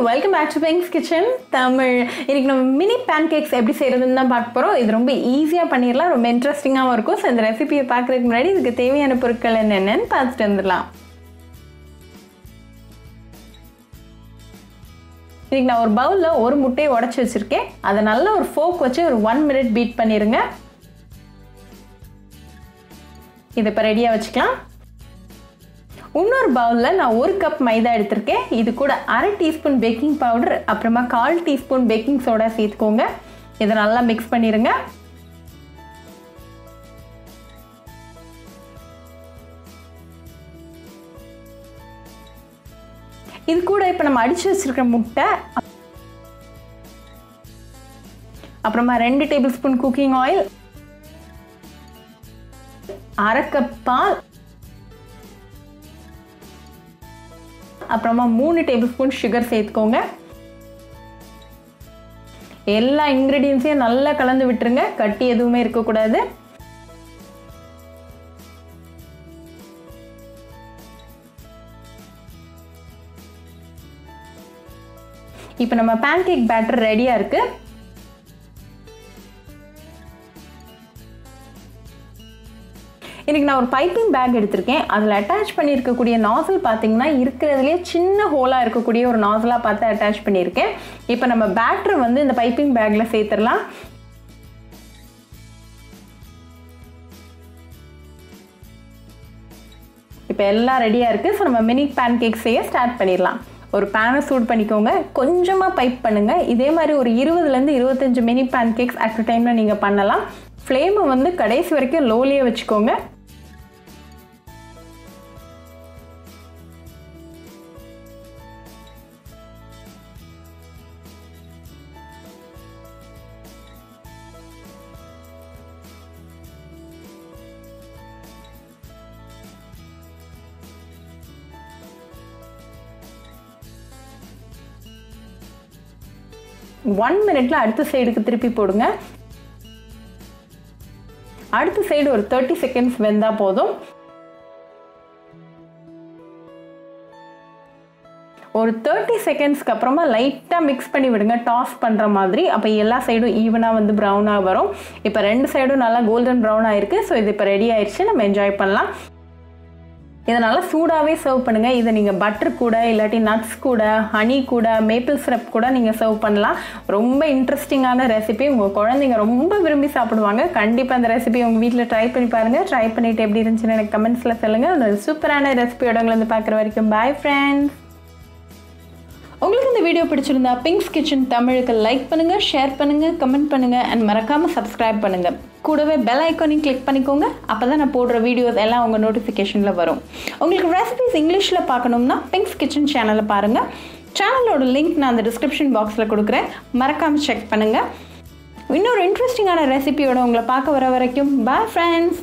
Welcome back to pinks kitchen Tamil. இன்னைக்கு நம்ம mini pancakes எப்படி செய்யறதுன்னு தான் பார்க்க போகிறோம். இது ரொம்ப ஈஸியாக பண்ணிடலாம், ரொம்ப இன்ட்ரெஸ்டிங்காகவும் இருக்கும். ஸோ இந்த ரெசிபியை பார்க்குறதுக்கு முன்னாடி இதுக்கு தேவையான பொருட்கள் என்னென்னு பார்த்துட்டு வந்துடலாம். இன்னைக்கு நான் ஒரு பவுலில் ஒரு முட்டையை உடச்சி வச்சுருக்கேன். அதை நல்லா ஒரு ஃபோக் வச்சு ஒரு 1 minute பீட் பண்ணிடுங்க. இதை இப்போ ரெடியாக வச்சுக்கலாம். இன்னொரு பவுலில் நான் 1 கப் மைதா எடுத்திருக்கேன். இது கூட 1/2 டீஸ்பூன் பேக்கிங் பவுடர், அப்புறமா 1/4 டீஸ்பூன் பேக்கிங் சோடா சேர்த்துக்கோங்க. இதை நல்லா மிக்ஸ் பண்ணிடுங்க. இது கூட இப்போ நம்ம அடிச்சு வச்சிருக்கிற முட்டை, அப்புறமா 2 tablespoon cooking oil, 1/2 cup பால், அப்புறமா 3 டேபிள் ஸ்பூன் சுகர் சேர்த்துக்கோங்க. எல்லா இன்கிரீடியன்ஸையும் நல்லா கலந்து விட்டுருங்க, கட்டி எதுவுமே இருக்கக்கூடாது. இப்போ நம்ம பேன்கேக் பேட்டர் ரெடியா இருக்கு. இன்னைக்கு நான் ஒரு பைப்பிங் பேக் எடுத்திருக்கேன். அதில் அட்டாச் பண்ணியிருக்கக்கூடிய நாசல் பார்த்தீங்கன்னா இருக்கிறதுலே சின்ன ஹோலாக இருக்கக்கூடிய ஒரு நாசலாக பார்த்து அட்டாச் பண்ணியிருக்கேன். இப்போ நம்ம பேட்டர் வந்து இந்த பைப்பிங் பேக்கில் சேர்த்துடலாம். இப்போ எல்லாம் ரெடியாக இருக்குது. ஸோ நம்ம மினி பேன் கேக் செய்ய ஸ்டார்ட் பண்ணிடலாம். ஒரு பேனை சூடு பண்ணிக்கோங்க, கொஞ்சமாக பைப் பண்ணுங்கள். இதே மாதிரி ஒரு 20 to 25 mini pan cakes at a டைமில் நீங்கள் பண்ணலாம். ஃப்ளேமை வந்து கடைசி வரைக்கும் லோலியே வச்சுக்கோங்க. ஒன் மினிட்ல அடுத்த சைடுக்கு திருப்பி போடுங்க. அடுத்த சைடு ஒரு 30 seconds வெந்தா போதும். ஒரு 30 secondsக்கு அப்புறமா லைட்டாக மிக்ஸ் பண்ணி விடுங்க, டாஸ் பண்ணுற மாதிரி. அப்போ எல்லா சைடும் ஈவனாக வந்து ப்ரௌனாக வரும். இப்போ 2 சைடும் நல்லா கோல்டன் ப்ரௌன் ஆயிருக்கு. ஸோ இது இப்போ ரெடி ஆயிடுச்சு, நம்ம என்ஜாய் பண்ணலாம். இதை நல்லா சூடாகவே சர்வ் பண்ணுங்கள். இதை நீங்கள் பட்டர் கூட, இல்லாட்டி நட்ஸ் கூட, ஹனி கூட, மேப்பிள் சிரப் கூட நீங்கள் சர்வ் பண்ணலாம். ரொம்ப இன்ட்ரெஸ்டிங்கான ரெசிபி, உங்கள் குழந்தைங்க ரொம்ப விரும்பி சாப்பிடுவாங்க. கண்டிப்பாக அந்த ரெசிபி உங்கள் வீட்டில் ட்ரை பண்ணி பாருங்கள். ட்ரை பண்ணிவிட்டு எப்படி இருந்துச்சுன்னு எனக்கு கமெண்ட்ஸில் சொல்லுங்கள். ஒரு சூப்பரான ரெசிபியோட உங்களை வந்து பார்க்குற வரைக்கும் பாய் ஃப்ரெண்ட்ஸ். உங்களுக்கு இந்த வீடியோ பிடிச்சிருந்தா பிங்க்ஸ் கிச்சன் தமிழுக்கு லைக் பண்ணுங்கள், ஷேர் பண்ணுங்கள், கமெண்ட் பண்ணுங்கள் அண்ட் மறக்காமல் சப்ஸ்கிரைப் பண்ணுங்கள். கூடவே பெல் ஐக்கானையும் கிளிக் பண்ணிக்கோங்க. அப்போ தான் நான் போடுற வீடியோஸ் எல்லாம் உங்கள் நோட்டிஃபிகேஷனில் வரும். உங்களுக்கு ரெசிபிஸ் இங்கிலீஷில் பார்க்கணும்னா பிங்க்ஸ் கிச்சன் சேனலை பாருங்கள். சேனலோட லிங்க் நான் அந்த டிஸ்கிரிப்ஷன் பாக்ஸில் கொடுக்குறேன், மறக்காமல் செக் பண்ணுங்கள். இன்னொரு இன்ட்ரெஸ்டிங்கான ரெசிபியோட உங்களை பார்க்க வர வரைக்கும் பாய் ஃப்ரெண்ட்ஸ்.